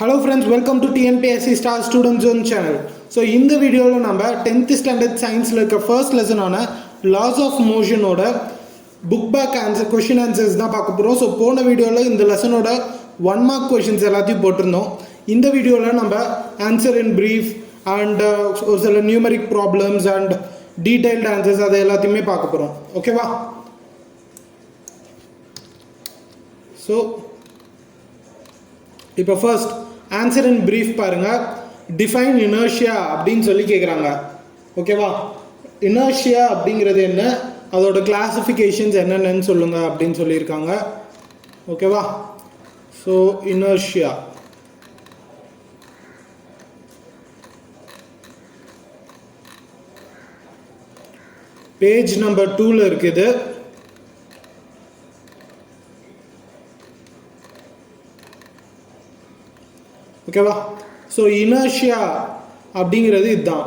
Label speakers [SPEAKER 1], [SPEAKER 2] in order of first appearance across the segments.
[SPEAKER 1] Hello friends, welcome to TNPSC Star Student Zone channel. So in the video நம்ம 10th standard science இருக்க first lesson ஆன laws of motion ஓட book back answer question answers தான் பார்க்க போறோம். So போன வீடியோல இந்த lesson ஓட 1 mark questions எல்லாத்தையும் போட்டிருந்தோம். இந்த வீடியோல நம்ம answer in brief and ஒரு சில numeric problems and detailed answers அதை எல்லாத்தையுமே பார்க்க போறோம். ஓகேவா? So இப்போ ஃபர்ஸ்ட் ஆன்சர் இன் பிரீஃப் பாருங்க. டிஃபைன் இனர்ஷியா அப்படின்னு சொல்லி கேட்குறாங்க. ஓகேவா? இனர்ஷியா அப்படிங்கிறது என்ன, அதோட கிளாசிஃபிகேஷன்ஸ் என்னென்னு சொல்லுங்க அப்படின்னு சொல்லியிருக்காங்க. ஓகேவா? ஸோ இனர்ஷியா பேஜ் நம்பர் 2ல இருக்குது. ஓகேவா? ஸோ இனர்ஷியா அப்படிங்கிறது இதுதான்.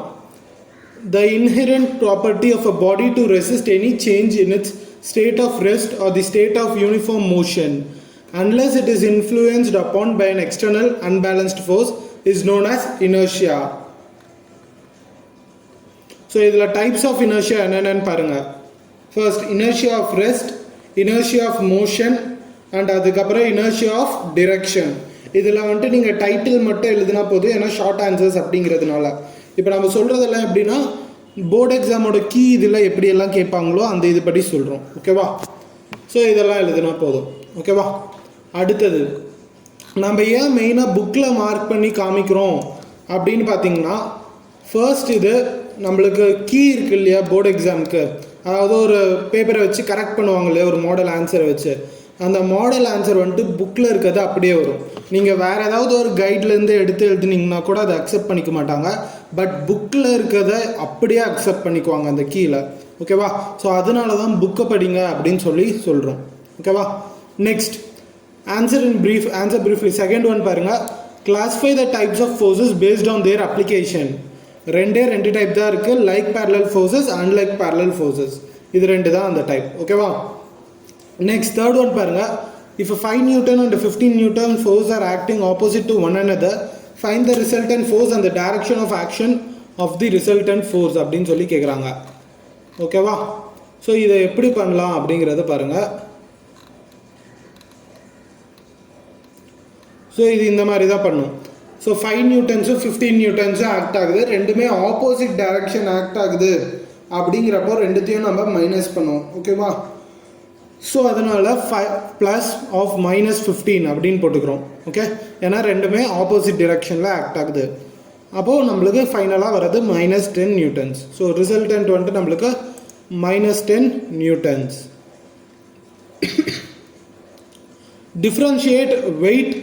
[SPEAKER 1] The inherent property of a body to resist any change in its state of rest or the state of uniform motion unless it is influenced upon by an external unbalanced force is known as inertia. So இதில் types of inertia என்னென்னு பாருங்க. First inertia of rest, inertia of motion and அதுக்கப்புறம் inertia of direction. இதில் வந்துட்டு நீங்கள் title மட்டும் எழுதினா போதும், ஏன்னா ஷார்ட் ஆன்சர்ஸ் அப்படிங்கிறதுனால. இப்போ நம்ம சொல்கிறதெல்லாம் எப்படின்னா போர்டு எக்ஸாமோட கீ இதில் எப்படியெல்லாம் கேட்பாங்களோ அந்த இது படி சொல்கிறோம். ஓகேவா? ஸோ இதெல்லாம் எழுதினா போதும். ஓகேவா? அடுத்தது நம்ம ஏன் மெயினாக புக்கில் மார்க் பண்ணி காமிக்கிறோம் அப்படின்னு பார்த்தீங்கன்னா, ஃபர்ஸ்ட் இது நம்மளுக்கு கீ இருக்குது இல்லையா போர்டு எக்ஸாமுக்கு, அதாவது ஒரு பேப்பரை வச்சு கரெக்ட் பண்ணுவாங்க இல்லையா ஒரு மாடல் ஆன்சரை வச்சு, அந்த மாடல் ஆன்சர் வந்துட்டு புக்கில் இருக்கிறது அப்படியே வரும். நீங்கள் வேறு ஏதாவது ஒரு கைட்லேருந்து எடுத்து எழுதுனீங்கன்னா கூட அதை அக்செப்ட் பண்ணிக்க மாட்டாங்க. பட் புக்கில் இருக்கிறத அப்படியே அக்செப்ட் பண்ணிக்குவாங்க அந்த கீழே. ஓகேவா? ஸோ அதனால தான் புக்கை படிங்க அப்படின்னு சொல்லி சொல்கிறோம். ஓகேவா? Next answer in brief. Answer briefly second one பாருங்கள். Classify the types of forces based on their application. ரெண்டு டைப் தான் இருக்குது, like parallel forces, unlike parallel forces. இது ரெண்டு தான் அந்த டைப். ஓகேவா? நெக்ஸ்ட் தேர்ட் ஒன் பாருங்க. If a 5 Newton and a 15 Newton force are acting opposite to one another, find the resultant force and the direction of action of the resultant force அப்படின்னு சொல்லி கேட்குறாங்க. ஓகேவா? ஸோ இதை எப்படி பண்ணலாம் அப்படிங்கிறத பாருங்க. ஸோ இது இந்த மாதிரி தான் பண்ணும். ஸோ 5 நியூட்டன்ஸும் 15 நியூட்டன்ஸும் ஆக்ட் ஆகுது, ரெண்டுமே ஆப்போசிட் டைரக்ஷன் ஆக்ட் ஆகுது. அப்படிங்கிறப்போ ரெண்டுத்தையும் நம்ம மைனஸ் பண்ணுவோம். ஓகேவா? ஸோ அதனால் ப்ளஸ் ஆஃப் -15 அப்படின்னு போட்டுக்கிறோம். ஓகே, ஏன்னா ரெண்டுமே ஆப்போசிட் டிரெக்ஷனில் ஆக்ட் ஆகுது. அப்போது நம்மளுக்கு ஃபைனலாக வர்றது -10 நியூட்டன்ஸ். ஸோ ரிசல்டன்ட் வந்துட்டு நம்மளுக்கு -10 newtons. Differentiate weight,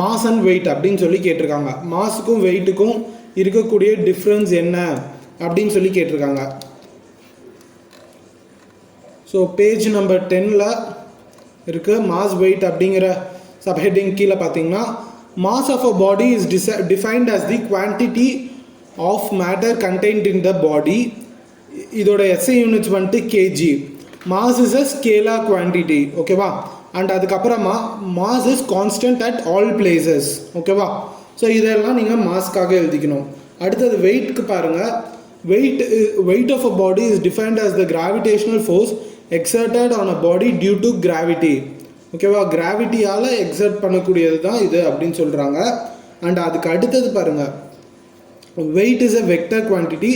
[SPEAKER 1] mass and weight அப்படின்னு சொல்லி கேட்டிருக்காங்க. மாஸுக்கும் வெயிட்டுக்கும் இருக்கக்கூடிய டிஃப்ரென்ஸ் என்ன அப்படின்னு சொல்லி கேட்டிருக்காங்க. ஸோ பேஜ் நம்பர் 10ல் இருக்குது மாஸ் வெயிட் அப்படிங்கிற சப்ஹெட்டிங் கீழே பார்த்தீங்கன்னா, mass of a body is defined as the quantity of matter contained in the body. இதோட எஸ்ஐ யூனிட்ஸ் வந்துட்டு KG. Mass is a scalar quantity. ஓகேவா? அண்ட் அதுக்கப்புறமா mass is constant at all places. ஓகேவா? So இதெல்லாம் நீங்கள் மாஸ்க்காக எழுதிக்கணும். அடுத்தது வெயிட்க்கு பாருங்கள். weight of a body is defined as the gravitational force exerted on a body due to gravity. ஓகேவா? கிராவிட்டியால் exert பண்ணக்கூடியது தான் இது அப்படின்னு சொல்கிறாங்க. அண்ட் அதுக்கு அடுத்தது பாருங்கள், weight is a vector quantity,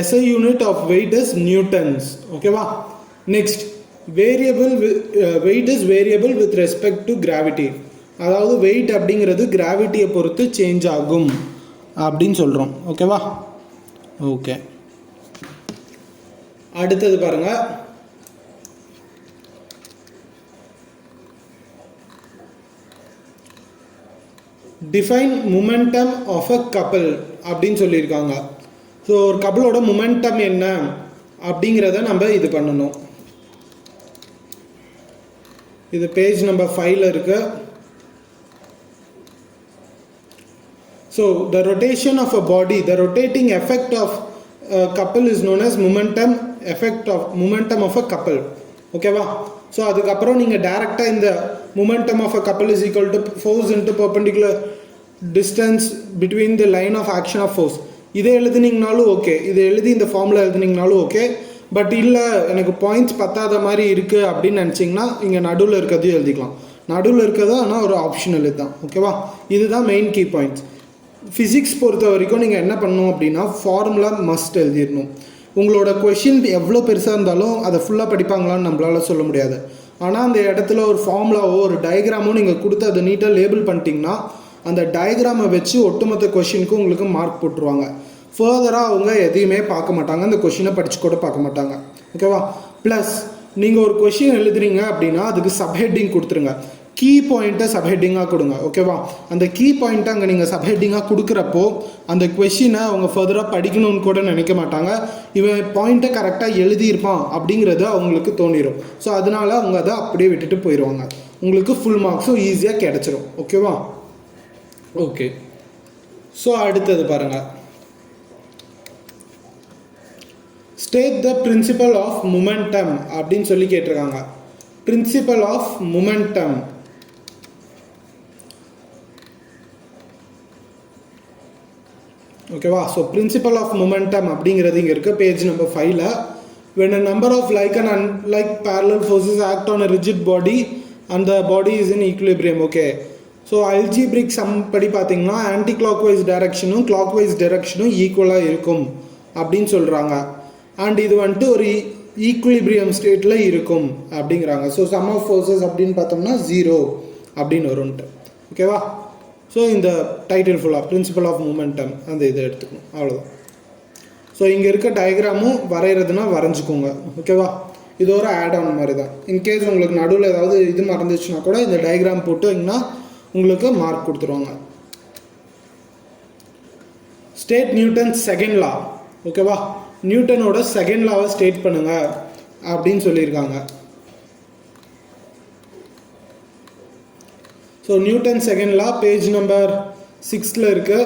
[SPEAKER 1] SI unit of weight is newtons. ஓகேவா? Next weight is variable with respect to gravity. அதாவது வெயிட் அப்படிங்கிறது கிராவிட்டியை பொறுத்து சேஞ்ச் ஆகும் அப்படின்னு சொல்கிறோம். ஓகேவா? ஓகே, அடுத்தது பாருங்க. Define momentum of a couple அப்படின்னு சொல்லியிருக்காங்க. ஸோ ஒரு கப்பிளோட மொமெண்டம் என்ன அப்படிங்கிறத நம்ம இது பண்ணணும். இது பேஜ் நம்பர் 5ல் இருக்கு. So the rotation of a body, the rotating effect of a couple is known as momentum of a couple. ஓகேவா? ஸோ அதுக்கப்புறம் நீங்கள் டேரெக்டாக இந்த momentum of a couple is equal to force into perpendicular distance between the line of action of force. இதை எழுதுனீங்கனாலும் okay, இதை எழுதி இந்த formula எழுதுனீங்கனாலும் okay. But இல்லை எனக்கு பாயிண்ட்ஸ் பத்தாத மாதிரி இருக்குது அப்படின்னு நினச்சிங்கன்னா இங்கே நடுவில் இருக்கிறதையும் எழுதிக்கலாம். நடுவில் இருக்கிறது ஆனால் ஒரு ஆப்ஷனல் இதுதான். ஓகேவா, இதுதான் மெயின் கீ பாயிண்ட்ஸ். ஃபிசிக்ஸ் பொறுத்த வரைக்கும் நீங்கள் என்ன பண்ணணும் அப்படின்னா ஃபார்முலா மஸ்ட் எழுதிடணும். உங்களோட கொஷின் எவ்வளோ பெருசாக இருந்தாலும் அதை ஃபுல்லாக படிப்பாங்களான்னு நம்மளால் சொல்ல முடியாது. ஆனால் அந்த இடத்துல ஒரு ஃபார்முலாவோ ஒரு டயக்ராமோ நீங்கள் கொடுத்து அதை நீட்டாக லேபிள் பண்ணிட்டீங்கன்னா அந்த டயக்ராமை வச்சு ஒட்டுமொத்த கொஷினுக்கு உங்களுக்கு மார்க் போட்டுருவாங்க. ஃபர்தராக அவங்க எதையுமே பார்க்க மாட்டாங்க, அந்த கொஷினை படித்து கூட பார்க்க மாட்டாங்க. ஓகேவா. ப்ளஸ் நீங்கள் ஒரு கொஷின் எழுதுறீங்க அப்படின்னா அதுக்கு சப்ஹெட்டிங் கொடுத்துருங்க. கீ பாயிண்ட்டை சப்ஹெட்டிங்காக கொடுங்க. ஓகேவா. அந்த கீ பாயிண்ட்டை அங்கே நீங்கள் சப்ஹெட்டிங்காக கொடுக்குறப்போ அந்த கொஷினை அவங்க ஃபர்தராக படிக்கணும்னு கூட நினைக்க மாட்டாங்க. இவன் பாயிண்ட்டை கரெக்டாக எழுதியிருப்பான் அப்படிங்கிறது அவங்களுக்கு தோணிடும். ஸோ அதனால் அவங்க அதை அப்படியே விட்டுட்டு போயிடுவாங்க. உங்களுக்கு ஃபுல் மார்க்ஸும் ஈஸியாக கிடச்சிரும். ஓகேவா. ஓகே, ஸோ அடுத்தது பாருங்கள். State the principle of momentum அப்படின்னு சொல்லி கேட்டிருக்காங்க. Principle of momentum. ஓகேவா. ஸோ பிரின்சிபல் ஆஃப் மொமெண்டம் அப்படிங்கிறது இங்கே இருக்குது பேஜ் நம்பர் 5ல். when a number of like and unlike parallel forces act on a rigid body and the body is in equilibrium. Okay, so algebraic some படி பார்த்தீங்கன்னா anti clockwise டைரக்ஷனும் clockwise டைரக்ஷனும் ஈக்குவலாக இருக்கும் அப்படின்னு சொல்கிறாங்க. அண்ட் இது வந்துட்டு ஒரு ஈக்குலிபிரியம் ஸ்டேட்டில் இருக்கும் அப்படிங்கிறாங்க. ஸோ சம் ஆஃப் ஃபோர்ஸஸ் அப்படின்னு பார்த்தோம்னா 0 அப்படின்னு வரும்ன்ட்டு. ஓகேவா. ஸோ இந்த டைட்டில் ஃபுல்லாக பிரின்சிபல் ஆஃப் மூமெண்டம் அந்த இதை எடுத்துக்கணும், அவ்வளோதான். ஸோ இங்கே இருக்க டயக்ராமும் வரைகிறதுனா வரைஞ்சிக்கோங்க. ஓகேவா. இது ஒரு ஆட் ஆன் மாதிரி தான். இன்கேஸ் உங்களுக்கு நடுவில் ஏதாவது இது மறந்துச்சுன்னா கூட இந்த டயக்ராம் போட்டுங்கன்னா உங்களுக்கு மார்க் கொடுத்துருவாங்க. State Newton second law. ஓகேவா. நியூட்டனோட செகண்ட் லாவை ஸ்டேட் பண்ணுங்க அப்படின்னு சொல்லியிருக்காங்க. So Newton second law page number 6ல் இருக்கு.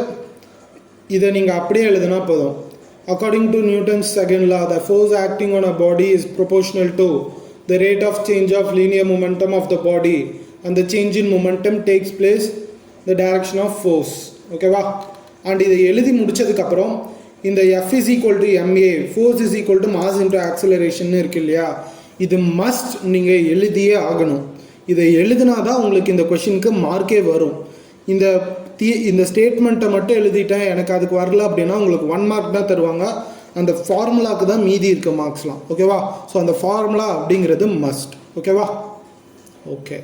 [SPEAKER 1] இதை நீங்கள் அப்படியே எழுதுனா போதும். According to Newton's second law, the force acting on a body is proportional to the rate of change of linear momentum of the body and the change in momentum takes place the direction of force. ஓகேவா. And இதை எழுதி முடிச்சதுக்கப்புறம் இந்த F is equal to ma, force is equal to mass into acceleration இருக்கு இல்லையா, இது must நீங்கள் எழுதியே ஆகணும். இதை எழுதினா தான் உங்களுக்கு இந்த கொஷினுக்கு மார்க்கே வரும். இந்த ஸ்டேட்மெண்ட்டை மட்டும் எழுதிட்டேன் எனக்கு அதுக்கு வரல அப்படின்னா உங்களுக்கு 1 மார்க் தான் தருவாங்க. அந்த ஃபார்முலாவுக்கு தான் மீதி இருக்க மார்க்ஸ்லாம். ஓகேவா. ஸோ அந்த ஃபார்முலா அப்படிங்கிறது மஸ்ட். ஓகேவா. ஓகே,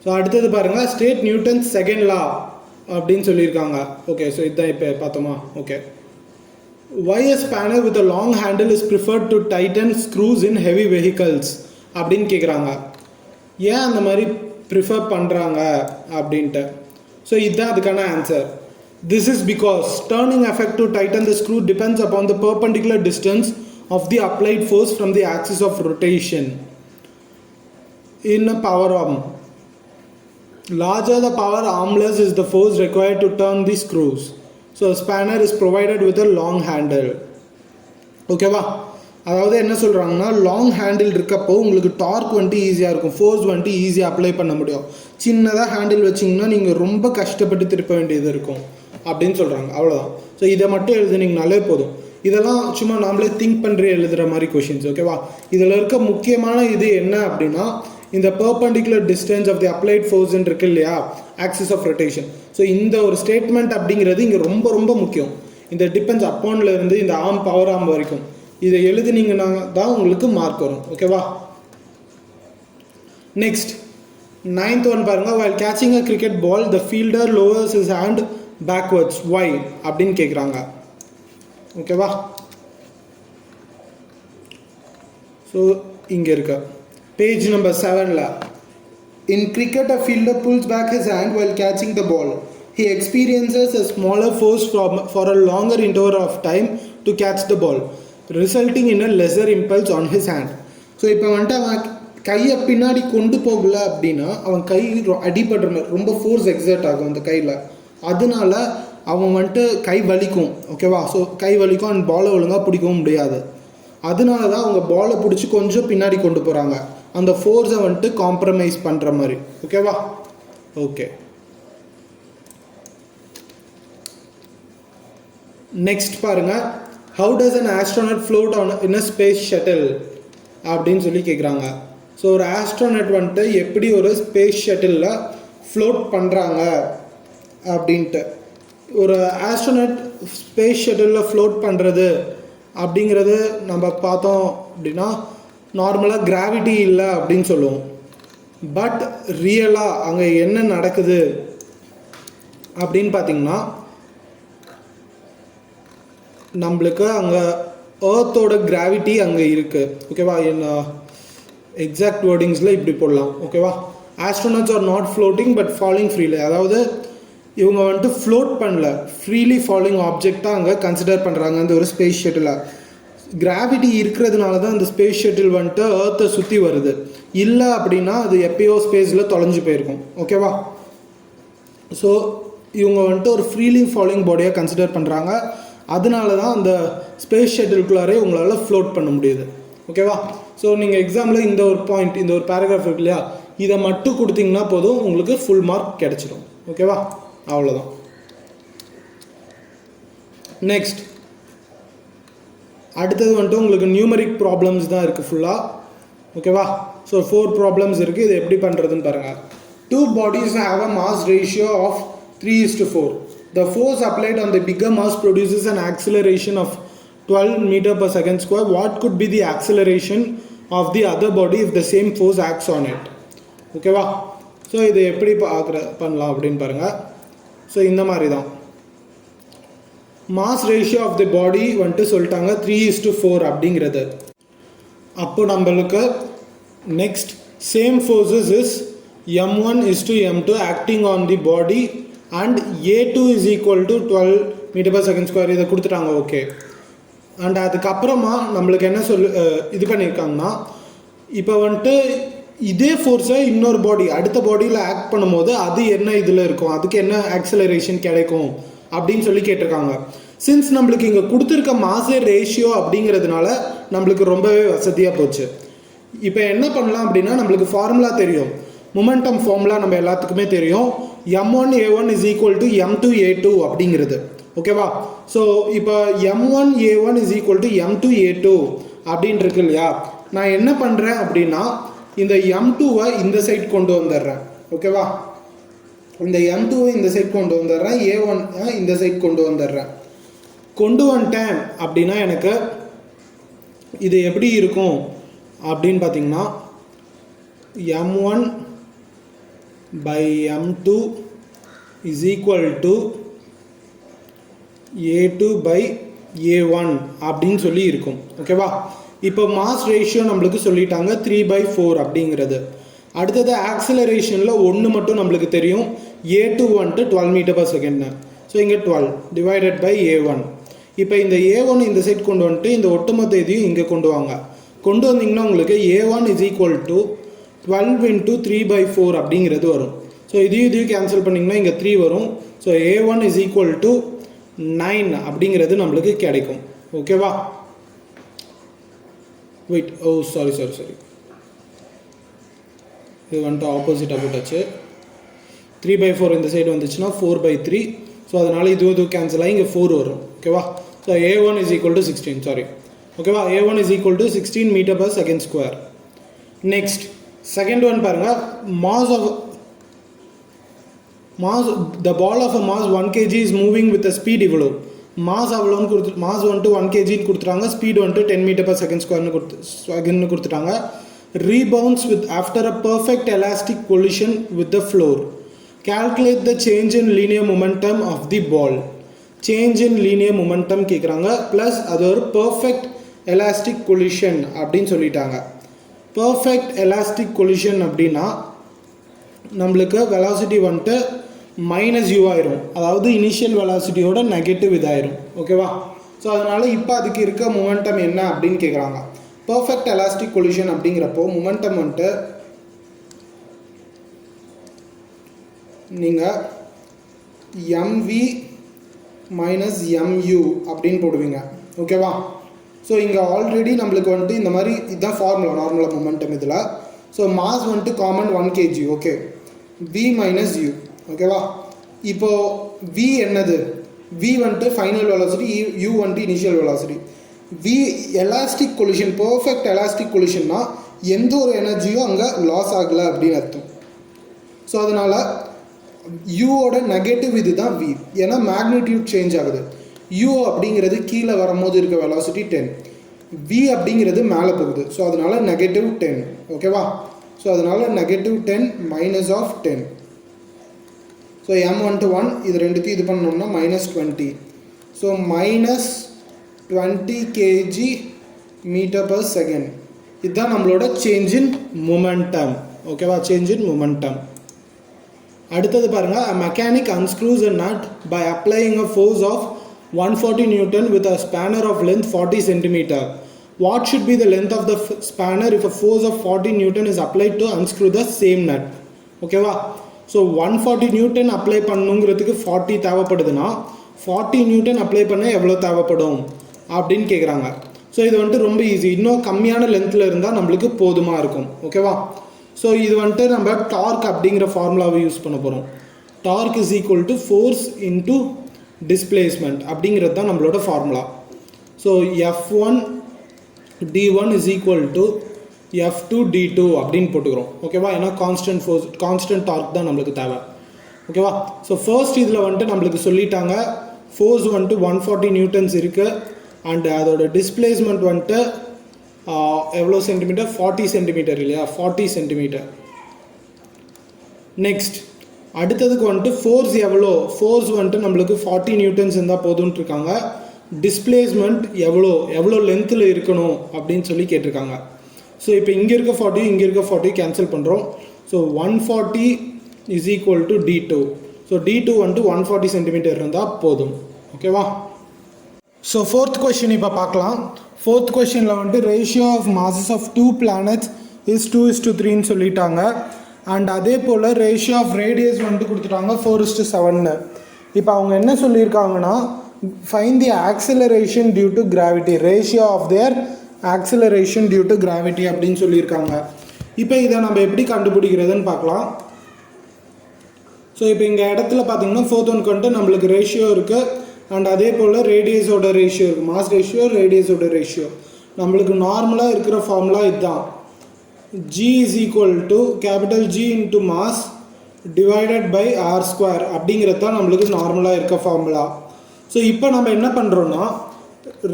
[SPEAKER 1] ஸோ அடுத்தது பாருங்கள். ஸ்டேட் நியூட்டன் செகண்ட் லா அப்படின்னு சொல்லியிருக்காங்க. ஓகே, ஸோ இதுதான் இப்போ பார்த்தோமா. Okay, why a spanner with a long handle is preferred to tighten screws in heavy vehicles அப்படின்னு கேட்குறாங்க. ஏன் அந்த மாதிரி ப்ரிஃபர் பண்ணுறாங்க அப்படின்ட்டு. ஸோ இதுதான் அதுக்கான answer. This is because turning effect to tighten the screw depends upon the perpendicular distance of the applied force from the axis of rotation in a power arm. Larger the power arm, less is the force required to turn the screws. So a spanner is provided with a long handle. ஓகேவா. அதாவது என்ன சொல்கிறாங்கன்னா long handle இருக்கப்போ உங்களுக்கு dark வந்துட்டு ஈஸியாக இருக்கும், force வந்துட்டு ஈஸியாக அப்ளை பண்ண முடியும். சின்னதாக ஹேண்டில் வச்சிங்கன்னா நீங்கள் ரொம்ப கஷ்டப்பட்டு திருப்ப வேண்டியது இருக்கும் அப்படின்னு சொல்கிறாங்க. அவ்வளோதான். ஸோ இதை மட்டும் எழுதுனீங்கனாலே போதும். இதெல்லாம் சும்மா நாமளே திங்க் பண்ணுற எழுதுகிற மாதிரி கொஷின்ஸ். ஓகேவா. இதில் இருக்க முக்கியமான இது என்ன அப்படின்னா இந்த perpendicular distance of the applied force இருக்கு இல்லையா, ஆக்சிஸ் ஆஃப் ரொட்டேஷன். ஸோ இந்த ஒரு ஸ்டேட்மெண்ட் அப்படிங்கிறது இங்கே ரொம்ப ரொம்ப முக்கியம். இந்த டிபெண்ட்ஸ் அப்பான்ல இருந்து இந்த ஆர்ம் பவர் ஆர்ம் வரைக்கும் இதை எழுதுனீங்கன்னா தான் உங்களுக்கு மார்க் வரும். ஓகேவா. நெக்ஸ்ட் 9th ஒன் பாருங்க. while catching a cricket ball the fielder lowers his hand backwards. why அப்படின்னு கேட்குறாங்க. ஓகேவா. ஸோ இங்கே இருக்க பேஜ் நம்பர் 7ல் in cricket a fielder pulls back his hand while catching the ball. He experiences a smaller force for a longer interval of time to catch the ball, resulting in a lesser impulse on his hand. So இப்போ வந்துட்டு அவன் கையை பின்னாடி கொண்டு போகல அப்படின்னா அவன் கை அடிபடுற மாதிரி ரொம்ப ஃபோர்ஸ் எக்ஸர்ட் ஆகும் அந்த கையில். அதனால அவன் வந்துட்டு கை வலிக்கும். ஓகேவா. ஸோ கை வலிக்கும் அண்ட் பாலை ஒழுங்காக பிடிக்கவும் முடியாது. அதனால தான் அவங்க பாலை பிடிச்சி கொஞ்சம் பின்னாடி கொண்டு போகிறாங்க, அந்த ஃபோர்ஸை வந்துட்டு காம்ப்ரமைஸ் பண்ணுற மாதிரி. ஓகேவா. ஓகே. நெக்ஸ்ட் பாருங்க, how does an astronaut float on in a space shuttle அப்படின்னு சொல்லி கேட்குறாங்க. ஸோ ஒரு ஆஸ்ட்ரோனட் வந்துட்டு எப்படி ஒரு ஸ்பேஸ் ஷட்டிலில் ஃப்ளோட் பண்ணுறாங்க அப்படின்ட்டு. ஒரு ஆஸ்ட்ரோனட் ஸ்பேஸ் ஷட்டிலில் ஃப்ளோட் பண்ணுறது அப்படிங்கிறது நம்ம பார்த்தோம் அப்படின்னா நார்மலாக கிராவிட்டி இல்லை அப்படின்னு சொல்லுவோம். பட் ரியலாக அங்கே என்ன நடக்குது அப்படின்னு பார்த்திங்கன்னா, நம்மளுக்கு அங்கே ஏர்த்தோட கிராவிட்டி அங்கே இருக்குது. ஓகேவா? என்ன எக்ஸாக்ட் வேர்டிங்ஸில் இப்படி போடலாம். ஓகேவா? Astronauts are not floating but falling freely. அதாவது இவங்க வந்துட்டு ஃப்ளோட் பண்ணல, ஃப்ரீலி ஃபாலிங் ஆப்ஜெக்டாக அங்கே கன்சிடர் பண்ணுறாங்க அந்த ஒரு ஸ்பேஸ் ஷட்டில். கிராவிட்டி இருக்கிறதுனால தான் அந்த ஸ்பேஸ் ஷட்டில் வந்துட்டு ஏர்த்தை சுற்றி வருது. இல்லை அப்படின்னா அது எப்பயோ ஸ்பேஸில் தொலைஞ்சு போயிருக்கும். ஓகேவா? ஸோ இவங்க வந்துட்டு ஒரு ஃப்ரீலி ஃபாலிங் பாடியாக கன்சிடர் பண்ணுறாங்க. அதனால தான் அந்த ஸ்பேஸ் ஷட்டிலுக்குள்ளாரே உங்களால் ஃப்ளோட் பண்ண முடியுது. ஓகேவா? ஸோ நீங்கள் எக்ஸாமில் இந்த ஒரு பாயிண்ட், இந்த ஒரு பேராகிராஃப் இருக்கு இல்லையா, இதை மட்டும் கொடுத்தீங்கன்னா போதும், உங்களுக்கு ஃபுல் மார்க் கிடச்சிடும். ஓகேவா? அவ்வளோதான். நெக்ஸ்ட் அடுத்தது வந்துட்டு உங்களுக்கு நியூமரிக் ப்ராப்ளம்ஸ் தான் இருக்குது ஃபுல்லாக. ஓகேவா? ஸோ 4 ப்ராப்ளம்ஸ் இருக்குது. இது எப்படி பண்ணுறதுன்னு பாருங்கள். 2 bodies have a mass ratio of 3:4. The force applied on the bigger mass produces an acceleration of 12 meter per second square. What could be the acceleration of the other body if the same force acts on it? ஓகேவா? So இது எப்படி பண்ணலாம் அப்படின்னு பாருங்கள். So இந்த மாதிரி தான் mass ratio of the பாடி வந்துட்டு சொல்லிட்டாங்க 3:4 அப்படிங்கிறது. அப்போ நம்மளுக்கு next same forces is m1:m2 acting on the body and a2 is equal to 12 meter per second square. இதை கொடுத்துட்டாங்க. ஓகே. அண்ட் அதுக்கப்புறமா நம்மளுக்கு என்ன இது பண்ணியிருக்காங்கன்னா, இப்போ வந்துட்டு இதே ஃபோர்ஸை இன்னொரு பாடி அடுத்த பாடியில் ஆக்ட் பண்ணும்போது அது என்ன இதில் இருக்கும், அதுக்கு என்ன ஆக்சலரேஷன் கிடைக்கும் அப்படின்னு சொல்லி கேட்டிருக்காங்க. சின்ஸ் நம்மளுக்கு இங்கே கொடுத்துருக்க மாஸ் ரேஷியோ அப்படிங்கிறதுனால நம்மளுக்கு ரொம்பவே வசதியாக போச்சு. இப்போ என்ன பண்ணலாம் அப்படின்னா, நம்மளுக்கு ஃபார்முலா தெரியும், மொமெண்டம் ஃபார்முலா நம்ம எல்லாத்துக்குமே தெரியும். m1a1 is equal to m2a2 அப்படிங்கிறது. ஓகேவா? ஸோ இப்போ m1a1 is equal to m2a2 அப்படின்னு இருக்கு இல்லையா, நான் என்ன பண்ணுறேன் அப்படின்னா இந்த m2வை இந்த சைட் கொண்டு வந்துடுறேன். ஓகேவா? இந்த m2வை இந்த சைட் கொண்டு வந்துடுறேன், a1 இந்த சைட் கொண்டு வந்துடுறேன். கொண்டு வந்துட்டேன் அப்படின்னா எனக்கு இது எப்படி இருக்கும் அப்படின்னு பார்த்தீங்கன்னா, m1 by m2 is equal to a2 by a1 அப்படின்னு சொல்லி இருக்கும். ஓகேவா? இப்போ மாஸ் ரேஷியோ நம்மளுக்கு சொல்லிட்டாங்க 3/4 அப்படிங்கிறது. அடுத்தது ஆக்சலரேஷனில் ஒன்று மட்டும் நம்மளுக்கு தெரியும், a2 வந்துட்டு 12 மீட்டர் பர் செகண்ட். ஸோ இங்கே 12 டிவைடட் பை a1. இப்போ இந்த a1 இந்த சைட் கொண்டு வந்துட்டு இந்த ஒட்டுமொத்த இதையும் இங்கே கொண்டு வாங்க. கொண்டு வந்தீங்கன்னா உங்களுக்கு a1 is equal to 12 into 3/4 அப்படிங்கிறது வரும். ஸோ இதையும் கேன்சல் பண்ணிங்கன்னா இங்கே 3 வரும். So a1 is equal to 9 அப்படிங்கிறது நம்மளுக்கு கிடைக்கும். ஓகேவா? வெயிட், ஓ சாரி, இது வந்துட்டு ஆப்போசிட்டாக போட்டாச்சு. 3/4 இந்த சைடு வந்துச்சுன்னா 4/3. ஸோ அதனால் இது கேன்சல் ஆகி இங்கே 4 வரும். ஓகேவா? So a1 is equal to 16. Sorry. ஓகேவா? a1 is equal to 16 metre per second square. Next second one பாருங்கள். the ball of a mass 1 kg is moving with a speed இவ்வளோ. மாஸ் அவ்வளோன்னு மாஸ் வந்துட்டு 1 kgன்னு கொடுத்துட்டாங்க, speed வந்துட்டு 10 metre per second ஸ்கொயர்னு கொடுத்துட்டாங்க. Rebounds with after a perfect elastic collision with the floor. Calculate the change in linear momentum of the ball. Change in linear momentum கேட்குறாங்க, plus அது ஒரு perfect elastic collision அப்படின்னு சொல்லிட்டாங்க. Perfect elastic collision அப்படின்னா நம்மளுக்கு velocity வந்துட்டு -u ஆயிரும், அதாவது இனிஷியல் வெலாசிட்டியோட நெகட்டிவ் இதாயிரும். ஓகேவா? ஸோ அதனால் இப்போ அதுக்கு இருக்க மொமெண்டம் என்ன அப்படின்னு கேட்குறாங்க. பர்ஃபெக்ட் எலாஸ்டிக் collision அப்படிங்கிறப்போ மொமெண்டம் வந்துட்டு நீங்கள் mv மைனஸ் mu அப்படின்னு போடுவீங்க. ஓகேவா? ஸோ இங்கே ஆல்ரெடி நம்மளுக்கு வந்துட்டு இந்த மாதிரி இதுதான் ஃபார்முலா நார்மலாக மொமெண்டம் இதில். ஸோ மாஸ் வந்துட்டு common 1 kg. Okay. v minus u. ஓகேவா? இப்போ v என்னது? v வந்துட்டு ஃபைனல் வெலாசிட்டி, u வந்துட்டு initial velocity. v elastic collision, perfect elastic கொலிஷன்னா எந்த ஒரு எனர்ஜியும் அங்கே லாஸ் ஆகலை அப்படின்னு அர்த்தம். ஸோ அதனால் யூவோட நெகட்டிவ் இது தான் v, ஏன்னா மேக்னிடியூட் சேஞ்ச் ஆகுது. u அப்படிங்கிறது கீழே வரும்போது இருக்க வெலாசிட்டி 10, v அப்படிங்கிறது மேலே போகுது. ஸோ அதனால் -10. ஓகேவா? ஸோ அதனால் -10 மைனஸ் ஆஃப் 10. ஸோ m1 இது ரெண்டுத்தையும் இது பண்ணோம்னா -20. So -20 kg metre per second. இதுதான் நம்மளோட சேஞ்ச் இன் மொமெண்டம். ஓகேவா? Change in momentum. அடுத்தது பாருங்கள், a mechanic unscrews a nut by applying a force of 140 Newton with a spanner of length 40 cm. What should be the length of the spanner if a force of 40 Newton is applied to unscrew the same nut? ஓகேவா? So 140 newton apply பண்ணுங்கிறதுக்கு 40 தேவைப்படுதுன்னா 40 newton apply பண்ண எவ்வளோ தேவைப்படும் அப்படின்னு கேட்குறாங்க. So இது வந்துட்டு ரொம்ப ஈஸி. இன்னும் கம்மியான லென்த்தில் இருந்தால் நம்மளுக்கு போதுமாக இருக்கும். ஓகேவா? ஸோ இது வந்துட்டு நம்ம டார்க் அப்படிங்கிற ஃபார்முலாவை யூஸ் பண்ண போகிறோம். Torque is equal to force into displacement அப்படிங்கிறது தான் நம்மளோட ஃபார்முலா. So F1 d1 is equal to F2 d2 அப்படின்னு போட்டுக்கிறோம். ஓகேவா? ஏன்னா கான்ஸ்டன்ட் ஃபோர்ஸ், கான்ஸ்டன்ட் டார்க் தான் நம்மளுக்கு தேவை. ஓகேவா? ஸோ ஃபர்ஸ்ட் இதில் வந்துட்டு நம்மளுக்கு சொல்லிட்டாங்க ஃபோர்ஸ் வந்துட்டு 140 நியூட்டன்ஸ் இருக்குது அண்ட் அதோட டிஸ்பிளேஸ்மெண்ட் வந்துட்டு எவ்வளோ சென்டிமீட்டர்? 40 சென்டிமீட்டர் இல்லையா? 40 சென்டிமீட்டர். நெக்ஸ்ட் அடுத்ததுக்கு வந்துட்டு ஃபோர்ஸ் எவ்வளோ? ஃபோர்ஸ் வந்துட்டு நம்மளுக்கு 40 நியூட்டன்ஸ் இருந்தால் போதும்னு இருக்காங்க. டிஸ்பிளேஸ்மெண்ட் எவ்வளோ லென்த்தில் இருக்கணும் அப்படின்னு சொல்லி கேட்டிருக்காங்க. ஸோ இப்போ இங்கே இருக்க 40 இங்கே இருக்க 40 கேன்சல் பண்ணுறோம். So 140 is equal to d2. So d2 வந்துட்டு 140 சென்டிமீட்டர் இருந்தால் போதும். ஓகேவா? ஸோ ஃபோர்த் கொஸ்டின் இப்போ பார்க்கலாம். ஃபோர்த் கொஸ்டினில் வந்துட்டு ratio of masses of 2 planets is 2:3ன்னு சொல்லிட்டாங்க. அண்ட் அதே போல் ரேஷியோ ஆஃப் ரேடியஸ் வந்துட்டு கொடுத்துட்டாங்க 4:7. இப்போ அவங்க என்ன சொல்லியிருக்காங்கன்னா find the acceleration due to gravity, ratio of their acceleration due to gravity அப்படின்னு சொல்லியிருக்காங்க. இப்போ இதை நம்ம எப்படி கண்டுபிடிக்கிறதுன்னு பார்க்கலாம். ஸோ இப்போ இங்கே இடத்துல பார்த்தீங்கன்னா ஃபோர்த் ஒன்க்கு வந்துட்டு நம்மளுக்கு ரேஷியோ இருக்குது அண்ட் அதே போல் ரேடியஸோட ரேஷியோ இருக்குது. மாஸ் ரேஷியோ, ரேடியஸோட ரேஷியோ. நம்மளுக்கு நார்மலாக இருக்கிற ஃபார்முலா இதுதான். G is equal to capital G into mass divided by R square அப்படிங்கிறது தான் நம்மளுக்கு நார்மலாக இருக்க ஃபார்முலா. ஸோ இப்போ நம்ம என்ன பண்ணுறோன்னா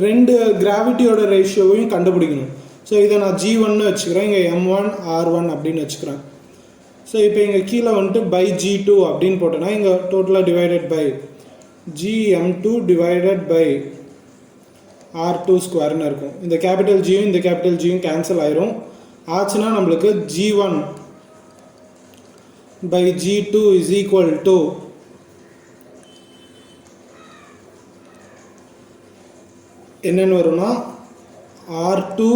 [SPEAKER 1] ரெண்டு கிராவிட்டியோட ரேஷியோவையும் கண்டுபிடிக்கணும். ஸோ இதை நான் G1 வச்சுக்கிறேன், இங்கே M1 R1 அப்படின்னு வச்சுக்கிறேன். ஸோ இப்போ இங்கே கீழே வந்துட்டு பை G2 அப்படின்னு போட்டோன்னா இங்கே டோட்டலாக divided by GM2 divided by R2 ஸ்கொயர்னு இருக்கும். இந்த கேபிட்டல் ஜியும் இந்த கேபிட்டல் ஜியும் கேன்சல் ஆயிரும். ஆச்சுன்னா நம்மளுக்கு G1 by G2 is equal to என்னன்னு வரும்னா R2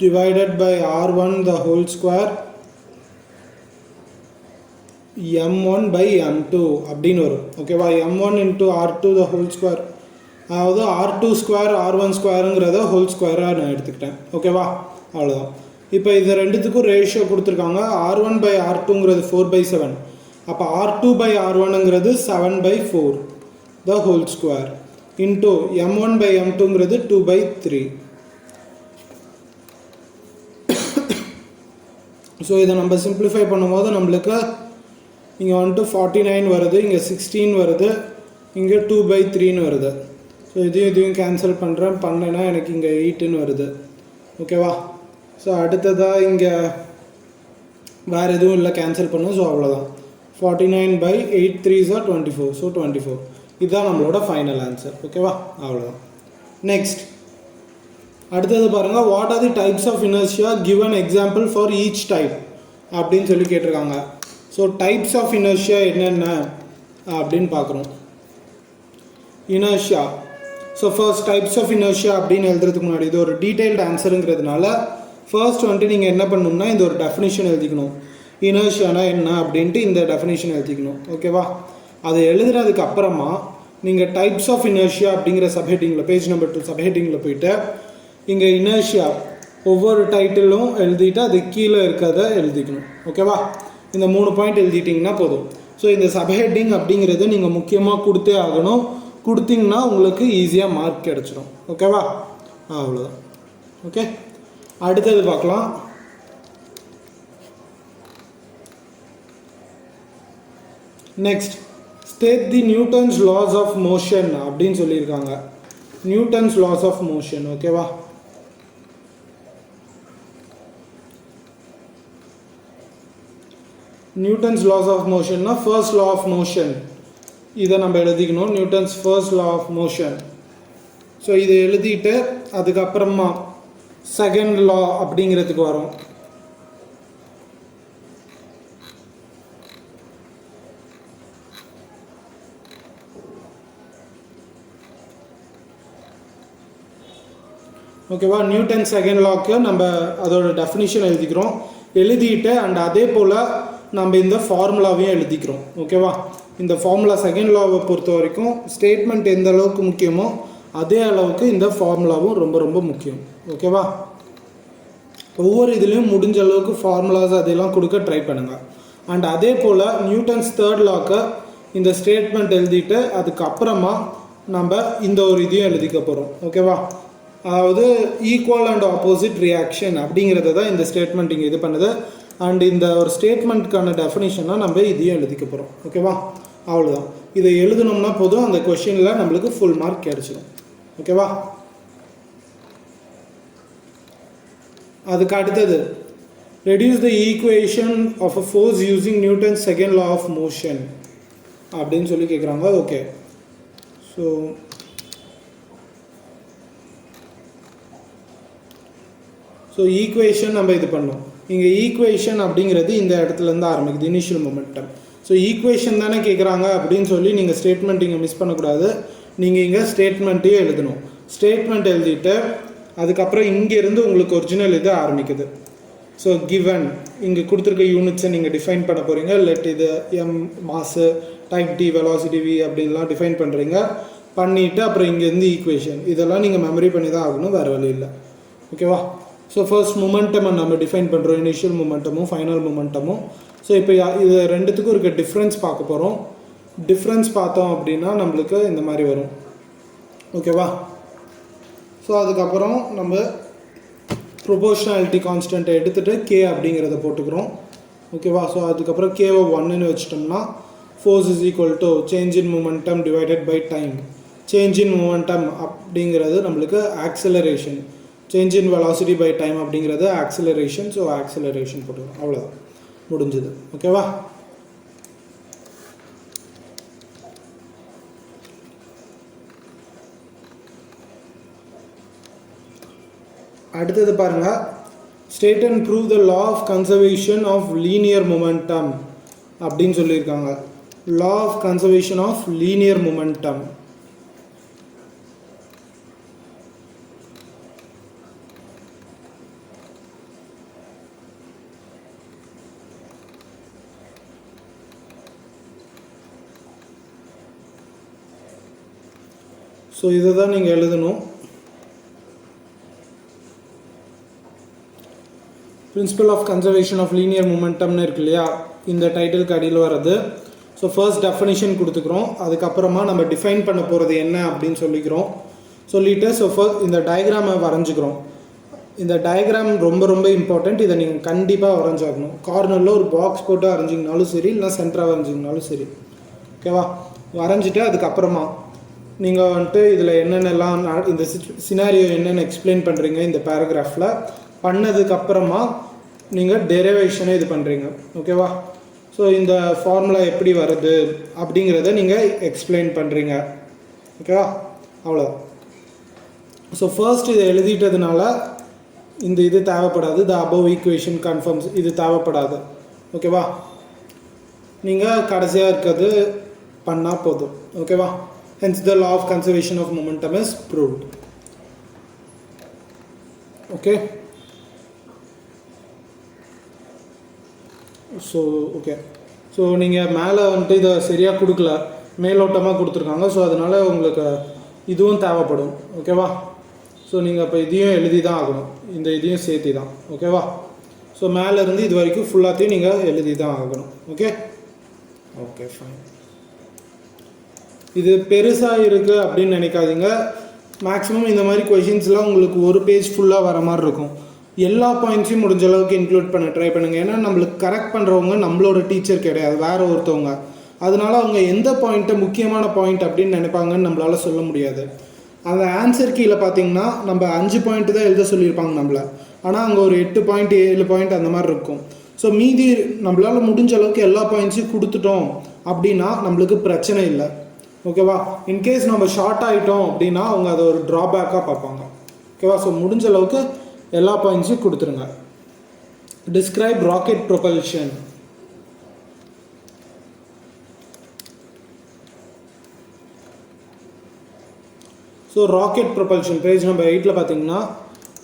[SPEAKER 1] divided by R1 the whole square M1 by M2 அப்படின்னு வரும். ஓகேவா? M1 into R2 the whole square, அதாவது R2 ஸ்கொயர் R1 ஸ்கொயருங்கிறத ஹோல் ஸ்கொயராக நான் எடுத்துக்கிட்டேன். ஓகேவா? அவ்வளோதான். இப்போ இது ரெண்டுத்துக்கும் ரேஷியோ கொடுத்துருக்காங்க. R1 by R2ங்கிறது 4/7. அப்போ R2 by R1ங்கிறது 7/4 the whole square into M1 by M2ங்கிறது 2/3. So இதை நம்ம சிம்பிளிஃபை பண்ணும்போது நம்மளுக்கு இங்கே வந்துட்டு 49 வருது, இங்கே 16 வருது, இங்கே 2/3ன்னு வருது. ஸோ இதையும் கேன்சல் பண்ணேன்னா எனக்கு இங்கே 8ன்னு வருது. ஓகேவா? ஸோ அடுத்ததாக இங்கே வேறு எதுவும் இல்லை, கேன்சல் பண்ணும். ஸோ அவ்வளோதான். 49/8 3s are 24. ஸோ 24 இதுதான் நம்மளோட ஃபைனல் ஆன்சர். ஓகேவா? அவ்வளோதான். நெக்ஸ்ட் அடுத்தது பாருங்கள், what are the types of inertia, give an example for each type அப்படின்னு சொல்லி கேட்டிருக்காங்க. ஸோ டைப்ஸ் ஆஃப் இனர்ஷியா என்னென்ன அப்படின்னு பார்க்குறோம். Inertia, so first types of inertia அப்படின்னு எழுதுறதுக்கு முன்னாடி இது ஒரு டீட்டெயில்டு ஆன்சருங்கிறதுனால ஃபர்ஸ்ட் வந்துட்டு நீங்கள் என்ன பண்ணணும்னா இந்த ஒரு டெஃபினிஷன் எழுதிக்கணும். இனர்ஷியானா என்ன அப்படின்ட்டு இந்த டெஃபினிஷன் எழுதிக்கணும். ஓகேவா? அதை எழுதுறதுக்கு அப்புறமா நீங்கள் டைப்ஸ் ஆஃப் இனர்ஷியா அப்படிங்கிற சப்ஹெட்டிங்கில் பேஜ் நம்பர் 2 சப்ஹெட்டிங்கில் போயிட்டு இங்கே இனர்ஷியா ஒவ்வொரு டைட்டிலும் எழுதிட்டு அது கீழே இருக்கிறத எழுதிக்கணும். ஓகேவா? இந்த 3 பாயிண்ட் எழுதிட்டிங்கன்னா போதும். ஸோ இந்த சப்ஹெட்டிங் அப்படிங்கிறது நீங்கள் முக்கியமாக கொடுத்தே ஆகணும். கொடுத்தீங்கன்னா உங்களுக்கு ஈஸியாக மார்க் கிடச்சிடும். ஓகேவா? அவ்வளோதான். ஓகே, அடுத்தது பார்க்கலாம். Next, state the Newton's laws of motion அப்படின்னு சொல்லியிருக்காங்க. Newton's laws of motion. ஓகேவா? நியூட்டன்ஸ் லாஸ் ஆஃப் மோஷன்னா ஃபர்ஸ்ட் லா ஆஃப் மோஷன் இதை நம்ம எழுதிக்கணும். Newton's first law of motion. So இதை எழுதிட்டு அதுக்கப்புறமா செகண்ட் லா அப்படிங்கிறதுக்கு வரும். ஓகேவா? நியூட்டன் செகண்ட் லாக்கு நம்ம அதோட டெஃபினிஷன் எழுதிக்கிறோம். எழுதிட்டு அண்ட் அதே போல் நம்ம இந்த ஃபார்முலாவையும் எழுதிக்கிறோம். ஓகேவா? இந்த ஃபார்முலா செகண்ட் லாவை பொறுத்த வரைக்கும் ஸ்டேட்மெண்ட் எந்த அளவுக்கு முக்கியமோ அதே அளவுக்கு இந்த ஃபார்முலாவும் ரொம்ப ரொம்ப முக்கியம். ஓகேவா? ஒவ்வொரு இதுலேயும் முடிஞ்ச அளவுக்கு ஃபார்முலாஸ் அதெல்லாம் கொடுக்க ட்ரை பண்ணுங்கள். அண்ட் அதே போல் நியூட்டன்ஸ் தேர்ட் லாக்கை இந்த ஸ்டேட்மெண்ட் எழுதிட்டு அதுக்கப்புறமா நம்ம இந்த ஒரு இதையும் எழுதிக்க போகிறோம். ஓகேவா? அதாவது ஈக்குவல் அண்ட் ஆப்போசிட் ரியாக்ஷன் அப்படிங்கிறத தான் இந்த ஸ்டேட்மெண்ட் இங்கே இது பண்ணுது. அண்ட் இந்த ஒரு ஸ்டேட்மெண்ட்டுக்கான டெஃபினிஷனாக நம்ம இதையும் எழுதிக்க போகிறோம். ஓகேவா? அவ்வளோதான். இதை எழுதணும்னா போதும், அந்த கொஷினில் நம்மளுக்கு ஃபுல் மார்க் கிடச்சிடும். ஓகேவா? அதுக்கு அடுத்தது, reduce the equation of a force using Newton's second law of motion அப்படின்னு சொல்லி கேட்குறாங்க. ஓகே, ஸோ ஈக்குவேஷன் நம்ம இது பண்ணோம். இங்கே ஈக்குவேஷன் அப்படிங்கிறது இந்த இடத்துலேருந்து ஆரம்பிக்குது, இனிஷியல் மொமெண்டம். ஸோ ஈக்குவேஷன் தானே கேட்குறாங்க அப்படின்னு சொல்லி நீங்கள் ஸ்டேட்மெண்ட் இங்கே மிஸ் பண்ணக்கூடாது. நீங்கள் இங்கே ஸ்டேட்மெண்ட்டையும் எழுதணும். ஸ்டேட்மெண்ட் எழுதிட்டு அதுக்கப்புறம் இங்கேருந்து உங்களுக்கு ஒரிஜினல் இது ஆரம்பிக்குது. ஸோ கிவன் இங்கே கொடுத்துருக்க யூனிட்ஸை நீங்கள் டிஃபைன் பண்ண போகிறீங்க. லெட் இது M mass, type T, velocity V அப்படின்லாம் டிஃபைன் பண்ணுறீங்க. பண்ணிவிட்டு அப்புறம் இங்கேருந்து ஈக்குவேஷன் இதெல்லாம் நீங்கள் மெமரி பண்ணி தான் ஆகணும், வேறு வழி இல்லை. ஓகேவா? ஸோ ஃபர்ஸ்ட் மொமெண்டமை நம்ம டிஃபைன் பண்ணுறோம், இனிஷியல் மொமெண்டமும் ஃபைனல் மொமெண்டமும். ஸோ இப்போ இது ரெண்டுத்துக்கும் இருக்க டிஃப்ரென்ஸ் பார்க்க போகிறோம். டிஃப்ரென்ஸ் பார்த்தோம் அப்படின்னா நம்மளுக்கு இந்த மாதிரி வரும். ஓகேவா? ஸோ அதுக்கப்புறம் நம்ம ப்ரொபோர்ஷனாலிட்டி கான்ஸ்டன்ட்டை எடுத்துகிட்டு கே அப்படிங்கிறத போட்டுக்கிறோம். ஓகேவா? ஸோ அதுக்கப்புறம் கேவை 1ன்னு வச்சிட்டோம்னா force is equal to change in momentum divided by time. Change in momentum அப்படிங்கிறது நம்மளுக்கு acceleration, change in velocity by time அப்படிங்கிறது ஆக்சலரேஷன். ஸோ ஆக்சலரேஷன் போட்டுக்கிறோம். அவ்வளோதான், முடிஞ்சது. ஓகேவா? அடுத்தது பாருங்கள், state and prove the law of conservation of linear momentum அப்படின்னு சொல்லியிருக்காங்க. Law of conservation of linear momentum. So இதை தான் நீங்கள் எழுதணும். Principle of conservation of linear மொமெண்டம்னு இருக்கு இல்லையா, இந்த டைட்டிலுக்கு அடியில் வர்றது. ஸோ ஃபர்ஸ்ட் டெஃபினிஷன் கொடுத்துக்கிறோம். அதுக்கப்புறமா நம்ம டிஃபைன் பண்ண போகிறது என்ன அப்படின்னு சொல்லிவிட்டு ஸோ ஃபர்ஸ்ட் இந்த டயக்ராமை வரைஞ்சிக்கிறோம். இந்த டயக்ராம் ரொம்ப ரொம்ப இம்பார்ட்டண்ட். இதை நீங்கள் கண்டிப்பாக வரைஞ்சாகணும். கார்னரில் ஒரு பாக்ஸ் போட்டு வரைஞ்சிங்கனாலும் சரி, இல்லைனா சென்டராக வரைஞ்சிங்கனாலும் சரி. ஓகேவா? வரைஞ்சிட்டு அதுக்கப்புறமா நீங்கள் வந்துட்டு இதில் என்னென்னலாம் இந்த சினாரியோ என்னென்ன எக்ஸ்பிளைன் பண்ணுறீங்க இந்த பேராகிராஃபில் பண்ணதுக்கப்புறமா நீங்கள் டெரிவேஷனை இது பண்ணுறீங்க. ஓகேவா? ஸோ இந்த ஃபார்முலா எப்படி வருது அப்படிங்கிறத நீங்கள் எக்ஸ்பிளைன் பண்ணுறீங்க. ஓகேவா? அவ்வளோ. ஸோ ஃபர்ஸ்ட் இதை எழுதிட்டதுனால இந்த இது தேவைப்படாது. த அபவ் ஈக்குவேஷன் கன்ஃபார்ம்ஸ் இது தேவைப்படாது. ஓகேவா? நீங்கள் கடைசியாக இருக்கிறது பண்ணால் போதும். ஓகேவா? Hence the law of conservation of momentum is proved. Okay. So நீங்கள் மேலே வந்துட்டு இதை சரியாக கொடுக்கல, மேலோட்டமாக கொடுத்துருக்காங்க. ஸோ அதனால் உங்களுக்கு இதுவும் தேவைப்படும். ஓகேவா? ஸோ நீங்கள் இப்போ இதையும் எழுதி தான் ஆகணும், இந்த இதையும் சேர்த்து தான். ஓகேவா? ஸோ மேலேருந்து இது வரைக்கும் ஃபுல்லாத்தையும் நீங்கள் எழுதி தான் ஆகணும். Okay okay fine. இது பெருசாக இருக்குது அப்படின்னு நினைக்காதீங்க. மேக்ஸிமம் இந்த மாதிரி கொஷின்ஸ்லாம் உங்களுக்கு ஒரு பேஜ் ஃபுல்லாக வர மாதிரி இருக்கும். எல்லா பாயிண்ட்ஸையும் முடிஞ்ச அளவுக்கு இன்க்ளூட் பண்ண ட்ரை பண்ணுங்கள். ஏன்னா நம்மளுக்கு கரெக்ட் பண்ணுறவங்க நம்மளோட டீச்சர் கிடையாது, வேறு ஒருத்தவங்க. அதனால அவங்க எந்த பாயிண்ட்டை முக்கியமான பாயிண்ட் அப்படின்னு நினைப்பாங்கன்னு நம்மளால் சொல்ல முடியாது. அந்த ஆன்சர் கீழே பார்த்தீங்கன்னா நம்ம 5 பாயிண்ட் தான் எழுத சொல்லியிருப்பாங்க நம்மளை, ஆனால் அங்கே ஒரு 8 பாயிண்ட் 7 பாயிண்ட் அந்த மாதிரி இருக்கும். ஸோ மீதி நம்மளால் முடிஞ்ச அளவுக்கு எல்லா பாயிண்ட்ஸையும் கொடுத்துட்டோம் அப்படின்னா நம்மளுக்கு பிரச்சனை இல்லை. ஓகேவா? இன்கேஸ் நம்ம ஷார்ட் ஆகிட்டோம் அப்படின்னா அவங்க அதை ஒரு ட்ராபேக்காக பார்ப்பாங்க. ஓகேவா? ஸோ முடிஞ்ச அளவுக்கு எல்லா பாயிண்ட்ஸையும் கொடுத்துருங்க. Describe rocket propulsion. So rocket propulsion page number 8 பார்த்தீங்கன்னா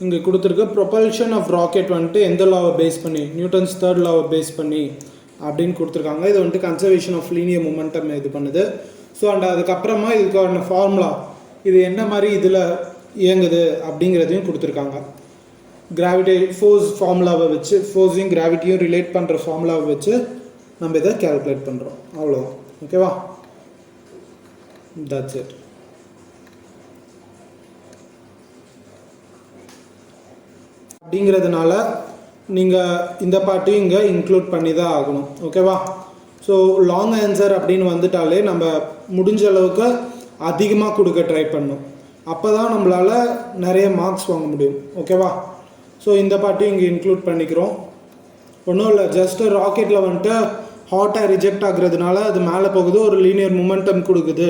[SPEAKER 1] இங்கே கொடுத்துருக்க ப்ரொபல்ஷன் ஆஃப் ராக்கெட் வந்துட்டு எந்த லாவை பேஸ் பண்ணி, நியூட்டன்ஸ் 3rd லாவை பேஸ் பண்ணி அப்படின்னு கொடுத்துருக்காங்க. இது வந்துட்டு கன்சர்வேஷன் ஆஃப் லீனியர் மொமெண்டம் இது பண்ணுது. ஸோ அண்ட் அதுக்கப்புறமா இதுக்கான ஃபார்முலா, இது என்ன மாதிரி இதில் இயங்குது அப்படிங்கிறதையும் கொடுத்துருக்காங்க. கிராவிட்டி ஃபோர்ஸ் ஃபார்முலாவை வச்சு, ஃபோர்ஸையும் கிராவிட்டியும் ரிலேட் பண்ணுற ஃபார்முலாவை வச்சு நம்ம இதை கேல்குலேட் பண்ணுறோம். அவ்வளோதான். ஓகேவா? That's it. அப்படிங்கிறதுனால நீங்கள் இந்த பார்ட்டையும் இங்கே இன்க்ளூட் பண்ணி தான் ஆகணும். ஓகேவா? ஸோ லாங் ஆன்சர் அப்படின்னு வந்துட்டாலே நம்ம முடிஞ்ச அளவுக்கு அதிகமாக கொடுக்க ட்ரை பண்ணணும். அப்போ தான் நம்மளால் நிறைய மார்க்ஸ் வாங்க முடியும். ஓகேவா? ஸோ இந்த பார்ட்டையும் இங்கே இன்க்ளூட் பண்ணிக்கிறோம். ஒன்றும் இல்லை, ஜஸ்ட்டு ராக்கெட்டில் வந்துட்டு ஹாட்டாக ரிஜெக்ட் ஆகுறதுனால அது மேலே போகுது, ஒரு லீனியர் மொமெண்டம் கொடுக்குது,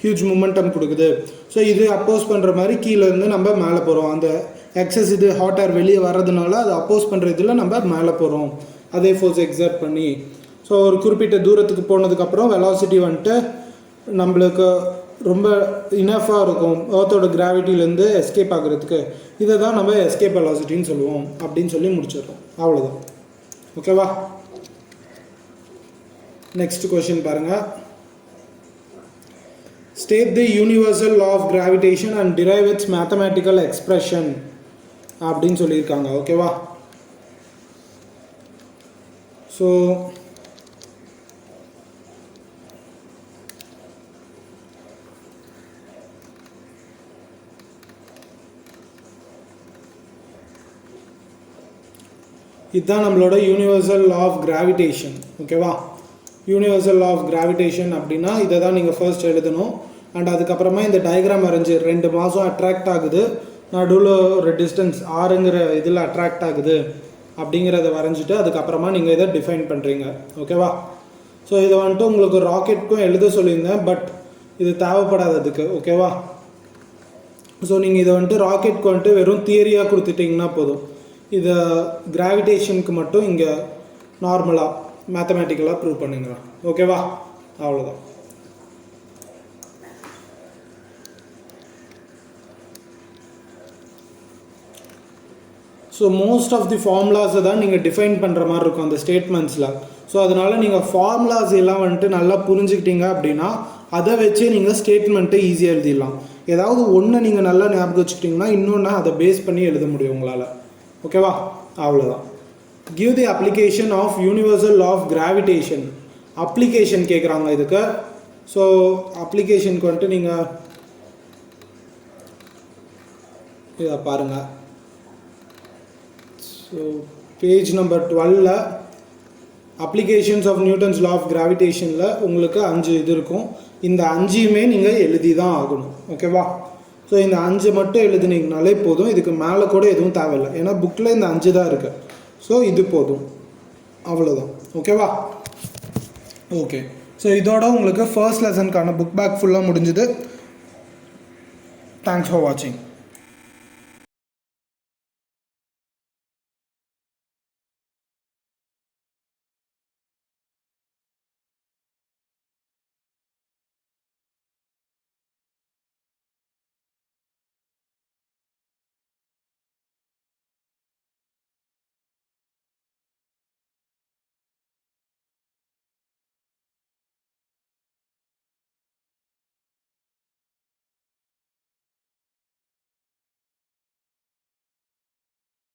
[SPEAKER 1] ஹியூஜ் மொமெண்டம் கொடுக்குது. ஸோ இது அப்போஸ் பண்ணுற மாதிரி கீழேருந்து நம்ம மேலே போகிறோம். அந்த எக்ஸஸ் இது ஹாட் ஏர் வெளியே வர்றதுனால அது அப்போஸ் பண்ணுறதுல நம்ம மேலே போகிறோம் அதே ஃபோர்ஸ் எக்ஸர்ட் பண்ணி. ஸோ ஒரு குறிப்பிட்ட தூரத்துக்கு போனதுக்கப்புறம் வெலாசிட்டி வந்துட்டு நம்மளுக்கு ரொம்ப இனஃபாக இருக்கும் ஏர்த்தோட கிராவிட்டிலேருந்து எஸ்கேப் ஆகுறதுக்கு. இதை தான் நம்ம எஸ்கேப் வெலாசிட்டின்னு சொல்லுவோம் அப்படின்னு சொல்லி முடிச்சிடுறோம். அவ்வளோதான். ஓகேவா? நெக்ஸ்ட் கொஷின் பாருங்கள். State the universal law of gravitation and derive its mathematical expression அப்படின்னு சொல்லியிருக்காங்க. ஓகேவா? ஸோ இதுதான் நம்மளோட யூனிவர்சல் லா ஆஃப் கிராவிடேஷன். ஓகேவா? யூனிவர்சல் லா ஆஃப் கிராவிடேஷன் அப்படின்னா இதை தான் நீங்கள் ஃபர்ஸ்ட் எழுதணும். அண்ட் அதுக்கப்புறமா இந்த டயக்ராம் வரைஞ்சி 2 மாதம் அட்ராக்ட் ஆகுது, நடுவில் ஒரு டிஸ்டன்ஸ் ஆறுங்கிற இதில் அட்ராக்ட் ஆகுது அப்படிங்கிறத வரைஞ்சிட்டு அதுக்கப்புறமா நீங்கள் இதை டிஃபைன் பண்ணுறீங்க. ஓகேவா? ஸோ இதை வந்துட்டு உங்களுக்கு ராக்கெட்டுக்கும் எழுத சொல்லியிருந்தேன், பட் இது தேவைப்படாததுக்கு. ஓகேவா? ஸோ நீங்கள் இதை வந்துட்டு ராக்கெட்டுக்கு வந்துட்டு வெறும் தியரியாக கொடுத்துட்டிங்கன்னா போதும். இதை கிராவிடேஷனுக்கு மட்டும் இங்கே நார்மலாக மேத்தமேட்டிக்கலாக ப்ரூவ் பண்ணுங்க. ஓகேவா? அவ்வளோதான். ஸோ மோஸ்ட் ஆஃப் தி ஃபார்முலாஸை தான் நீங்கள் டிஃபைன் பண்ணுற மாதிரி இருக்கும் அந்த ஸ்டேட்மெண்ட்ஸில். ஸோ அதனால் நீங்கள் ஃபார்முலாஸ் எல்லாம் வந்துட்டு நல்லா புரிஞ்சுக்கிட்டீங்க அப்படின்னா அதை வச்சு நீங்கள் ஸ்டேட்மெண்ட்டை ஈஸியாக எழுதிடலாம். ஏதாவது ஒன்று நீங்கள் நல்லா ஞாபகம் வச்சுக்கிட்டிங்கன்னா இன்னொன்று அதை பேஸ் பண்ணி எழுத முடியும் உங்களால். ஓகேவா? அவ்வளோதான். Give the application of universal law of gravitation. Application கேட்குறாங்க இதுக்கு. ஸோ அப்ளிகேஷனுக்கு வந்துட்டு நீங்கள் இதை பாருங்கள். So page number 12 applications of Newton's law of கிராவிடேஷனில் உங்களுக்கு 5 இது இருக்கும். இந்த 5யுமே நீங்கள் எழுதி தான் ஆகணும். ஓகேவா? ஸோ இந்த 5 மட்டும் எழுதினீங்கனாலே போதும். இதுக்கு மேலே கூட எதுவும் தேவையில்லை, ஏன்னா புக்கில் இந்த 5 தான் இருக்குது. ஸோ இது போதும், அவ்வளோதான். ஓகேவா? ஓகே. ஸோ இதோட உங்களுக்கு ஃபர்ஸ்ட் லெசனுக்கான புக் பேக் ஃபுல்லாக முடிஞ்சுது. தேங்க்ஸ் ஃபார் வாட்சிங்.